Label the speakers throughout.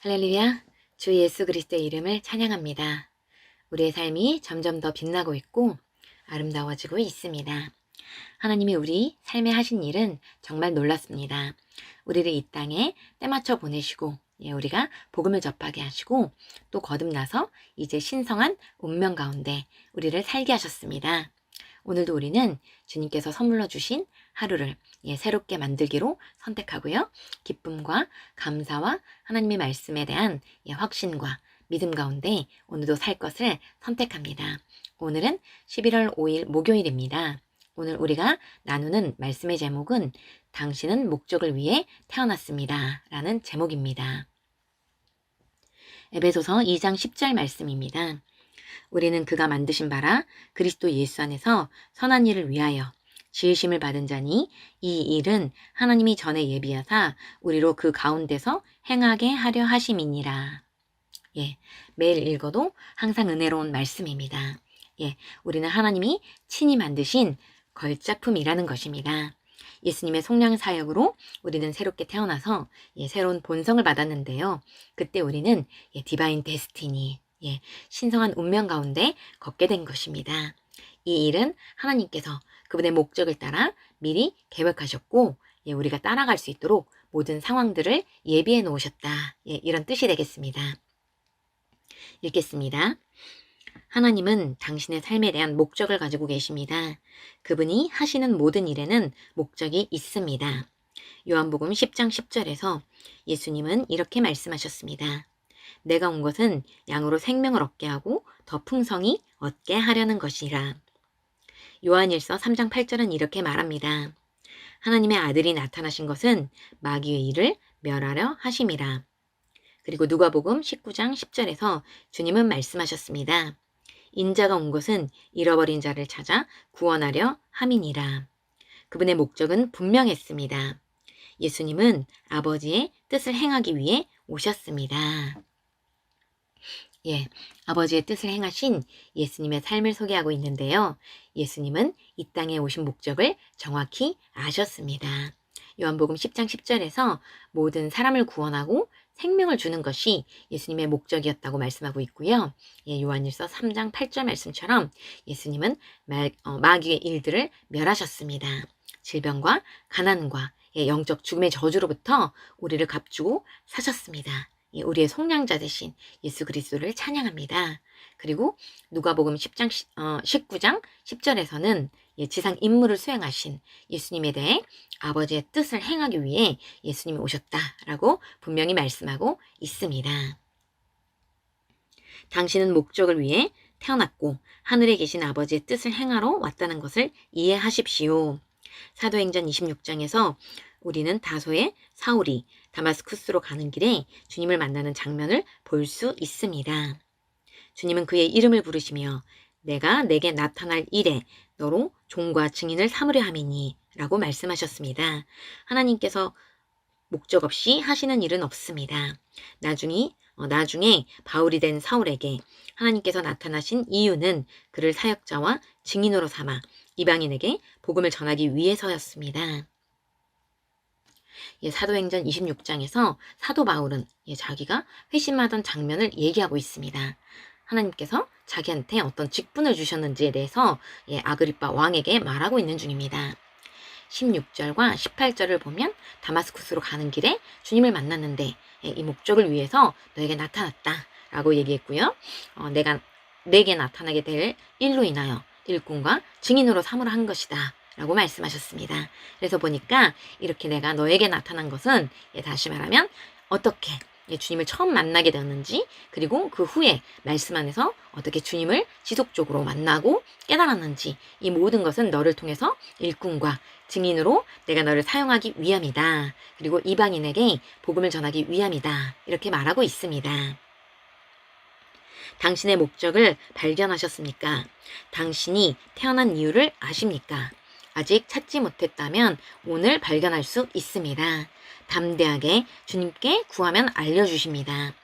Speaker 1: 할렐루야, 주 예수 그리스도의 이름을 찬양합니다. 우리의 삶이 점점 더 빛나고 있고 아름다워지고 있습니다. 하나님이 우리 삶에 하신 일은 정말 놀랍습니다. 우리를 이 땅에 때맞춰 보내시고 우리가 복음을 접하게 하시고 또 거듭나서 이제 신성한 운명 가운데 우리를 살게 하셨습니다. 오늘도 우리는 주님께서 선물로 주신 하루를 새롭게 만들기로 선택하고요. 기쁨과 감사와 하나님의 말씀에 대한 확신과 믿음 가운데 오늘도 살 것을 선택합니다. 오늘은 11월 5일 목요일입니다. 오늘 우리가 나누는 말씀의 제목은 당신은 목적을 위해 태어났습니다. 라는 제목입니다. 에베소서 2장 10절 말씀입니다. 우리는 그가 만드신 바라 그리스도 예수 안에서 선한 일을 위하여 지으심을 받은 자니 이 일은 하나님이 전에 예비하사 우리로 그 가운데서 행하게 하려 하심이니라. 매일 읽어도 항상 은혜로운 말씀입니다. 우리는 하나님이 친히 만드신 걸작품이라는 것입니다. 예수님의 속량 사역으로 우리는 새롭게 태어나서 새로운 본성을 받았는데요. 그때 우리는 디바인 데스티니, 신성한 운명 가운데 걷게 된 것입니다. 이 일은 하나님께서 그분의 목적을 따라 미리 계획하셨고 우리가 따라갈 수 있도록 모든 상황들을 예비해 놓으셨다. 이런 뜻이 되겠습니다. 읽겠습니다. 하나님은 당신의 삶에 대한 목적을 가지고 계십니다. 그분이 하시는 모든 일에는 목적이 있습니다. 요한복음 10장 10절에서 예수님은 이렇게 말씀하셨습니다. 내가 온 것은 양으로 생명을 얻게 하고 더 풍성히 얻게 하려는 것이라. 요한일서 3장 8절은 이렇게 말합니다. 하나님의 아들이 나타나신 것은 마귀의 일을 멸하려 하심이라. 그리고 누가복음 19장 10절에서 주님은 말씀하셨습니다. 인자가 온 것은 잃어버린 자를 찾아 구원하려 함이니라. 그분의 목적은 분명했습니다. 예수님은 아버지의 뜻을 행하기 위해 오셨습니다. 아버지의 뜻을 행하신 예수님의 삶을 소개하고 있는데요. 예수님은 이 땅에 오신 목적을 정확히 아셨습니다. 요한복음 10장 10절에서 모든 사람을 구원하고 생명을 주는 것이 예수님의 목적이었다고 말씀하고 있고요. 요한일서 3장 8절 말씀처럼 예수님은 마귀의 일들을 멸하셨습니다. 질병과 가난과 영적 죽음의 저주로부터 우리를 값주고 사셨습니다. 우리의 속량자 되신 예수 그리스도를 찬양합니다. 그리고 누가복음 19장 10절에서는 지상 임무를 수행하신 예수님에 대해 아버지의 뜻을 행하기 위해 예수님이 오셨다라고 분명히 말씀하고 있습니다. 당신은 목적을 위해 태어났고 하늘에 계신 아버지의 뜻을 행하러 왔다는 것을 이해하십시오. 사도행전 26장에서 우리는 다소의 사울이 다마스쿠스로 가는 길에 주님을 만나는 장면을 볼 수 있습니다. 주님은 그의 이름을 부르시며 내가 내게 나타날 일에 너로 종과 증인을 삼으려 함이니 라고 말씀하셨습니다. 하나님께서 목적 없이 하시는 일은 없습니다. 나중에 바울이 된 사울에게 하나님께서 나타나신 이유는 그를 사역자와 증인으로 삼아 이방인에게 복음을 전하기 위해서였습니다. 사도행전 26장에서 사도 바울은 자기가 회심하던 장면을 얘기하고 있습니다. 하나님께서 자기한테 어떤 직분을 주셨는지에 대해서 아그리빠 왕에게 말하고 있는 중입니다. 16절과 18절을 보면 다마스쿠스로 가는 길에 주님을 만났는데 이 목적을 위해서 너에게 나타났다 라고 얘기했고요. 내게 나타나게 될 일로 인하여 일꾼과 증인으로 삼으라 한 것이다 라고 말씀하셨습니다. 그래서 보니까 이렇게 내가 너에게 나타난 것은 다시 말하면 어떻게 주님을 처음 만나게 되었는지, 그리고 그 후에 말씀 안에서 어떻게 주님을 지속적으로 만나고 깨달았는지, 이 모든 것은 너를 통해서 일꾼과 증인으로 내가 너를 사용하기 위함이다. 그리고 이방인에게 복음을 전하기 위함이다. 이렇게 말하고 있습니다. 당신의 목적을 발견하셨습니까? 당신이 태어난 이유를 아십니까? 아직 찾지 못했다면 오늘 발견할 수 있습니다. 담대하게 주님께 구하면 알려주십니다.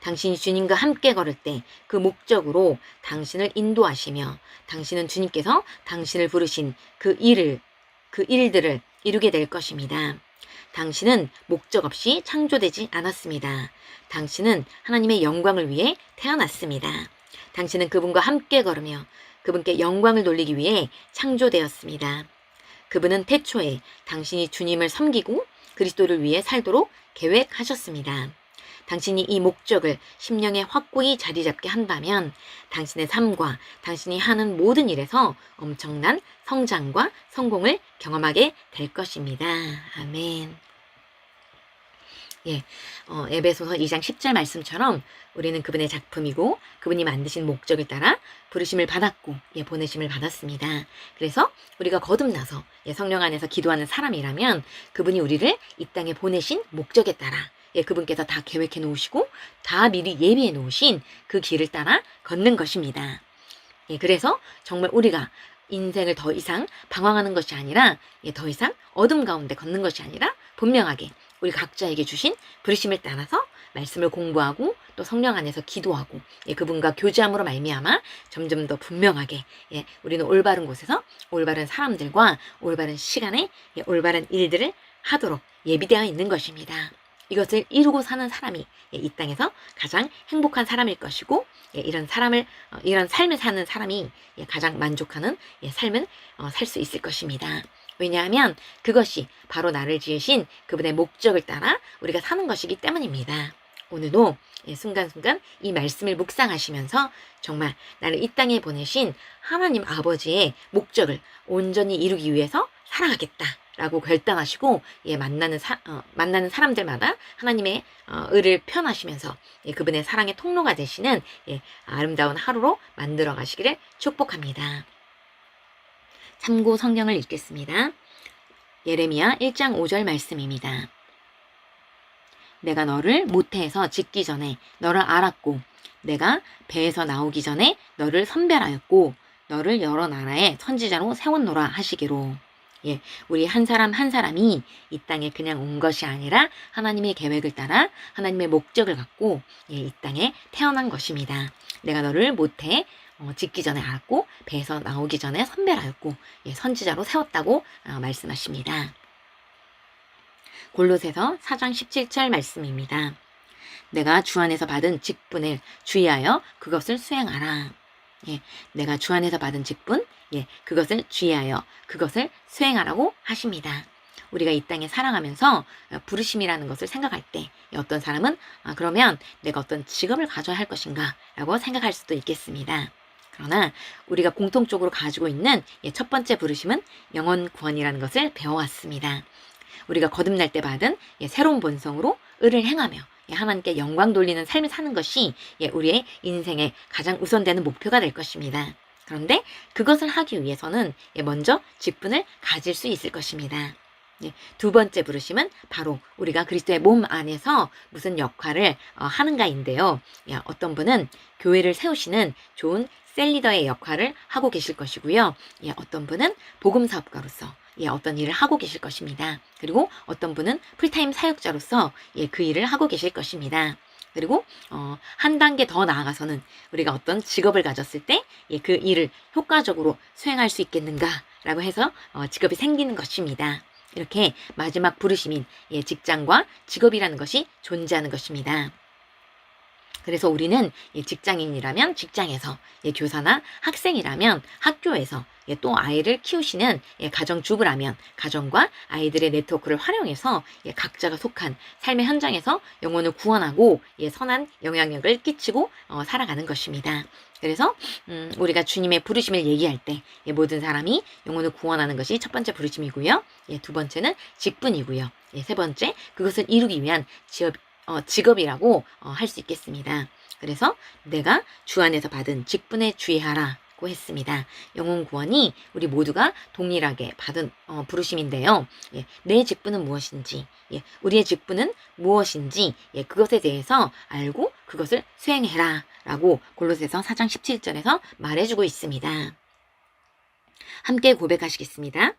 Speaker 1: 당신이 주님과 함께 걸을 때 그 목적으로 당신을 인도하시며 당신은 주님께서 당신을 부르신 그 일들을 이루게 될 것입니다. 당신은 목적 없이 창조되지 않았습니다. 당신은 하나님의 영광을 위해 태어났습니다. 당신은 그분과 함께 걸으며 그분께 영광을 돌리기 위해 창조되었습니다. 그분은 태초에 당신이 주님을 섬기고 그리스도를 위해 살도록 계획하셨습니다. 당신이 이 목적을 심령에 확고히 자리 잡게 한다면 당신의 삶과 당신이 하는 모든 일에서 엄청난 성장과 성공을 경험하게 될 것입니다. 아멘. 에베소서 2장 10절 말씀처럼 우리는 그분의 작품이고 그분이 만드신 목적을 따라 부르심을 받았고 보내심을 받았습니다. 그래서 우리가 거듭나서 성령 안에서 기도하는 사람이라면 그분이 우리를 이 땅에 보내신 목적에 따라 그분께서 다 계획해 놓으시고 다 미리 예비해 놓으신 그 길을 따라 걷는 것입니다. 그래서 정말 우리가 인생을 더 이상 방황하는 것이 아니라 더 이상 어둠 가운데 걷는 것이 아니라 분명하게 우리 각자에게 주신 부르심을 따라서 말씀을 공부하고 또 성령 안에서 기도하고 그분과 교제함으로 말미암아 점점 더 분명하게 우리는 올바른 곳에서 올바른 사람들과 올바른 시간에 올바른 일들을 하도록 예비되어 있는 것입니다. 이것을 이루고 사는 사람이 이 땅에서 가장 행복한 사람일 것이고 이런 삶을 사는 사람이 가장 만족하는 삶을 살 수 있을 것입니다. 왜냐하면 그것이 바로 나를 지으신 그분의 목적을 따라 우리가 사는 것이기 때문입니다. 오늘도 순간순간 이 말씀을 묵상하시면서 정말 나를 이 땅에 보내신 하나님 아버지의 목적을 온전히 이루기 위해서 살아가겠다 라고 결단하시고 만나는 사람들마다 하나님의 의를 표현하시면서 그분의 사랑의 통로가 되시는 아름다운 하루로 만들어 가시기를 축복합니다. 참고 성경을 읽겠습니다. 예레미야 1장 5절 말씀입니다. 내가 너를 모태에서 짓기 전에 너를 알았고 내가 배에서 나오기 전에 너를 선별하였고 너를 여러 나라의 선지자로 세웠노라 하시기로. 우리 한 사람 한 사람이 이 땅에 그냥 온 것이 아니라 하나님의 계획을 따라 하나님의 목적을 갖고 이 땅에 태어난 것입니다. 내가 너를 모태에 짓기 전에 알았고 배에서 나오기 전에 선별하였고 선지자로 세웠다고 말씀하십니다. 골로새서 4장 17절 말씀입니다. 내가 주 안에서 받은 직분을 주의하여 그것을 수행하라. 내가 주 안에서 받은 직분, 그것을 주의하여 그것을 수행하라고 하십니다. 우리가 이 땅에 살아가면서 부르심이라는 것을 생각할 때 어떤 사람은 그러면 내가 어떤 직업을 가져야 할 것인가 라고 생각할 수도 있겠습니다. 그러나 우리가 공통적으로 가지고 있는 첫 번째 부르심은 영혼 구원이라는 것을 배워왔습니다. 우리가 거듭날 때 받은 새로운 본성으로 의를 행하며 하나님께 영광 돌리는 삶을 사는 것이 우리의 인생의 가장 우선되는 목표가 될 것입니다. 그런데 그것을 하기 위해서는 먼저 직분을 가질 수 있을 것입니다. 두 번째 부르심은 바로 우리가 그리스도의 몸 안에서 무슨 역할을 하는가인데요. 어떤 분은 교회를 세우시는 좋은 셀리더의 역할을 하고 계실 것이고요. 어떤 분은 복음사업가로서 어떤 일을 하고 계실 것입니다. 그리고 어떤 분은 풀타임 사역자로서 그 일을 하고 계실 것입니다. 그리고 한 단계 더 나아가서는 우리가 어떤 직업을 가졌을 때 그 일을 효과적으로 수행할 수 있겠는가라고 해서 직업이 생기는 것입니다. 이렇게 마지막 부르심인 직장과 직업이라는 것이 존재하는 것입니다. 그래서 우리는 직장인이라면 직장에서, 교사나 학생이라면 학교에서, 또 아이를 키우시는 가정주부라면 가정과 아이들의 네트워크를 활용해서 각자가 속한 삶의 현장에서 영혼을 구원하고 선한 영향력을 끼치고 살아가는 것입니다. 그래서 우리가 주님의 부르심을 얘기할 때 모든 사람이 영혼을 구원하는 것이 첫 번째 부르심이고요. 두 번째는 직분이고요. 세 번째 그것을 이루기 위한 직업이라고 할 수 있겠습니다. 그래서 내가 주 안에서 받은 직분에 주의하라고 했습니다. 영혼 구원이 우리 모두가 동일하게 받은 부르심인데요. 내 직분은 무엇인지, 우리의 직분은 무엇인지 그것에 대해서 알고 그것을 수행해라 라고 골로새서 4장 17절에서 말해주고 있습니다. 함께 고백하시겠습니다.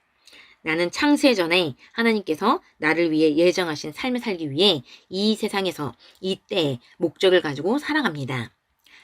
Speaker 1: 나는 창세 전에 하나님께서 나를 위해 예정하신 삶을 살기 위해 이 세상에서 이때의 목적을 가지고 살아갑니다.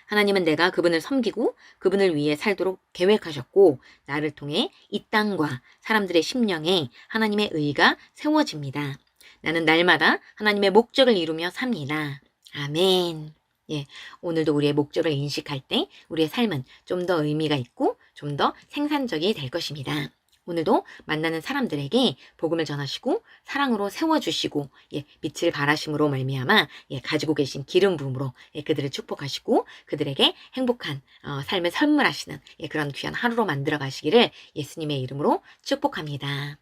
Speaker 1: 하나님은 내가 그분을 섬기고 그분을 위해 살도록 계획하셨고 나를 통해 이 땅과 사람들의 심령에 하나님의 의가 세워집니다. 나는 날마다 하나님의 목적을 이루며 삽니다. 아멘. 예, 오늘도 우리의 목적을 인식할 때 우리의 삶은 좀 더 의미가 있고 좀 더 생산적이 될 것입니다. 오늘도 만나는 사람들에게 복음을 전하시고 사랑으로 세워주시고 빛을 발하심으로 말미암아 가지고 계신 기름 부음으로 그들을 축복하시고 그들에게 행복한 삶을 선물하시는 그런 귀한 하루로 만들어 가시기를 예수님의 이름으로 축복합니다.